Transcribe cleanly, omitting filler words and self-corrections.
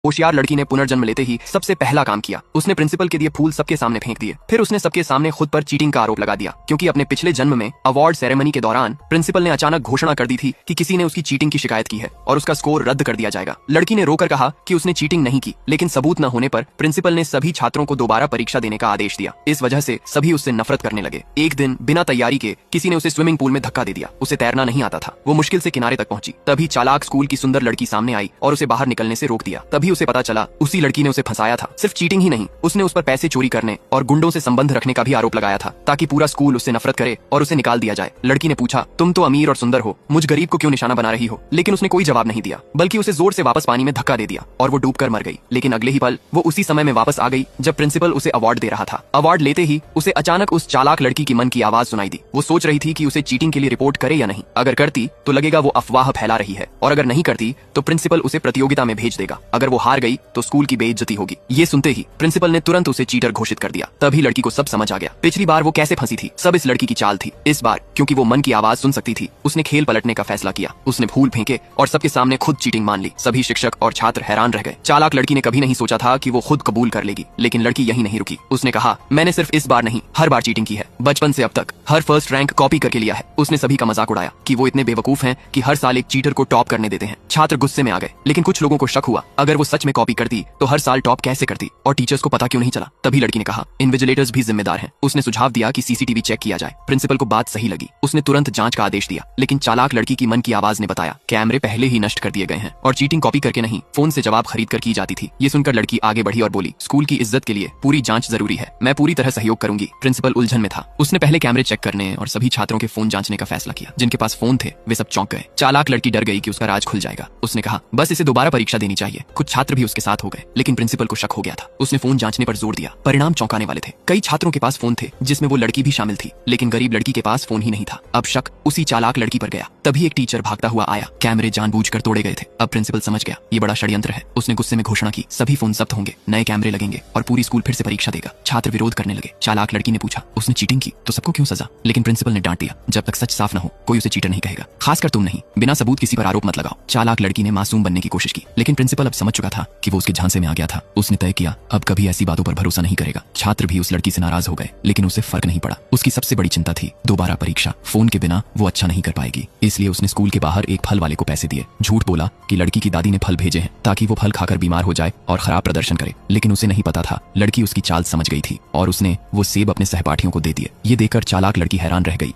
होशियार लड़की ने पुनर्जन्म लेते ही सबसे पहला काम किया, उसने प्रिंसिपल के दिए फूल सबके सामने फेंक दिए। फिर उसने सबके सामने खुद पर चीटिंग का आरोप लगा दिया, क्योंकि अपने पिछले जन्म में अवार्ड सेरेमनी के दौरान प्रिंसिपल ने अचानक घोषणा कर दी थी कि किसी ने उसकी चीटिंग की शिकायत की है और उसका स्कोर रद्द कर दिया जाएगा। लड़की ने रोकर कहा कि उसने चीटिंग नहीं की, लेकिन सबूत न होने पर प्रिंसिपल ने सभी छात्रों को दोबारा परीक्षा देने का आदेश दिया। इस वजह से सभी उससे नफरत करने लगे। एक दिन बिना तैयारी के किसी ने उसे स्विमिंग पूल में धक्का दे दिया। उसे तैरना नहीं आता था। वो मुश्किल से किनारे तक पहुंची। तभी चालाक स्कूल की सुंदर लड़की सामने आई और उसे बाहर निकलने से रोक दिया। तभी उसे पता चला उसी लड़की ने उसे फंसाया था। सिर्फ चीटिंग ही नहीं, उसने उस पर पैसे चोरी करने और गुंडों से संबंध रखने का भी आरोप लगाया था, ताकि पूरा स्कूल उससे नफरत करे और उसे निकाल दिया जाए। लड़की ने पूछा, तुम तो अमीर और सुंदर हो, मुझ गरीब को क्यों निशाना बना रही हो? लेकिन उसने कोई जवाब नहीं दिया, बल्कि उसे जोर से वापस पानी में धक्का दे दिया और वो डूबकर मर गई। लेकिन अगले ही पल वो उसी समय में वापस आ गई जब प्रिंसिपल उसे अवार्ड दे रहा था। अवार्ड लेते ही उसे अचानक उस चालाक लड़की की मन की आवाज सुनाई दी। वो सोच रही थी कि उसे चीटिंग के लिए रिपोर्ट करे या नहीं। अगर करती तो लगेगा वो अफवाह फैला रही है, और अगर नहीं करती तो प्रिंसिपल उसे प्रतियोगिता में भेज देगा। अगर वो हार गई तो स्कूल की बेइज्जती होगी। ये सुनते ही प्रिंसिपल ने तुरंत उसे चीटर घोषित कर दिया। तभी लड़की को सब समझ आ गया। पिछली बार वो कैसे फंसी थी, सब इस लड़की की चाल थी। इस बार क्योंकि वो मन की आवाज सुन सकती थी, उसने खेल पलटने का फैसला किया। उसने फूल फेंके और सबके सामने खुद चीटिंग मान ली। सभी शिक्षक और छात्र हैरान रह गए। चालाक लड़की ने कभी नहीं सोचा था कि वो खुद कबूल कर लेगी, लेकिन लड़की यही नहीं रुकी। उसने कहा, मैंने सिर्फ इस बार नहीं, हर बार चीटिंग की है। बचपन से अब तक हर फर्स्ट रैंक कॉपी करके लिया है। उसने सभी का मजाक उड़ाया कि वो इतने बेवकूफ हैं कि हर साल एक चीटर को टॉप करने देते हैं। छात्र गुस्से में आ गए, लेकिन कुछ लोगों को शक हुआ, अगर वो सच में कॉपी करती तो हर साल टॉप कैसे करती और टीचर्स को पता क्यों नहीं चला। तभी लड़की ने कहा, इन्विजिलेटर्स भी जिम्मेदार हैं। उसने सुझाव दिया कि सीसीटीवी चेक किया जाए। प्रिंसिपल को बात सही लगी। उसने तुरंत जांच का आदेश दिया, लेकिन चालाक लड़की की मन की आवाज ने बताया, कैमरे पहले ही नष्ट कर दिए गए हैं और चीटिंग कॉपी करके नहीं, फोन से जवाब खरीद कर की जाती थी। ये सुनकर लड़की आगे बढ़ी और बोली, स्कूल की इज्जत के लिए पूरी जांच जरूरी है, मैं पूरी तरह सहयोग करूंगी। प्रिंसिपल उलझन में था। उसने पहले कैमरे चेक करने और सभी छात्रों के फोन जांचने का फैसला किया। जिनके पास फोन थे वे सब चौंक गए। चालाक लड़की डर गई कि उसका राज खुल जाएगा। उसने कहा, बस इसे दोबारा परीक्षा देनी चाहिए। कुछ छात्र भी उसके साथ हो गए, लेकिन प्रिंसिपल को शक हो गया था। उसने फोन जांचने पर जोर दिया। परिणाम चौंकाने वाले थे। कई छात्रों के पास फोन थे, जिसमें वो लड़की भी शामिल थी, लेकिन गरीब लड़की के पास फोन ही नहीं था। अब शक उसी चालाक लड़की पर गया। तभी एक टीचर भागता हुआ आया। कैमरे जानबूझकर तोड़े गए थे। अब प्रिंसिपल समझ गया ये बड़ा षड्यंत्र है। उसने गुस्से में घोषणा की, सभी फोन जब्त होंगे, नए कैमरे लगेंगे और पूरी स्कूल फिर से परीक्षा देगा। छात्र विरोध करने लगे। चालाक लड़की ने पूछा, उसने चीटिंग की तो सबको क्यों सजा? लेकिन प्रिंसिपल ने डांट दिया, जब तक सच साफ न हो कोई उसे चीटर नहीं कहेगा, खासकर तुम नहीं। बिना सबूत किसी पर आरोप मत लगाओ। चालाक लड़की ने मासूम बनने की कोशिश की, लेकिन प्रिंसिपल अब समझ चुका था कि वो उसके झांसे में आ गया था। उसने तय किया अब कभी ऐसी बातों पर भरोसा नहीं करेगा। छात्र भी उस लड़की से नाराज हो गए, लेकिन उसे फर्क नहीं पड़ा। उसकी सबसे बड़ी चिंता थी दोबारा परीक्षा। फोन के बिना वो अच्छा नहीं कर पाएगी, इसलिए उसने स्कूल के बाहर एक फल वाले को पैसे दिए। झूठ बोला कि लड़की की दादी ने फल भेजे हैं ताकि वो फल खाकर बीमार हो जाए और खराब प्रदर्शन करे, लेकिन उसे नहीं पता था लड़की उसकी चाल समझ गई थी और उसने वो सेब अपने सहपाठियों को दे दिए। ये देखकर चालाक लड़की हैरान रह गई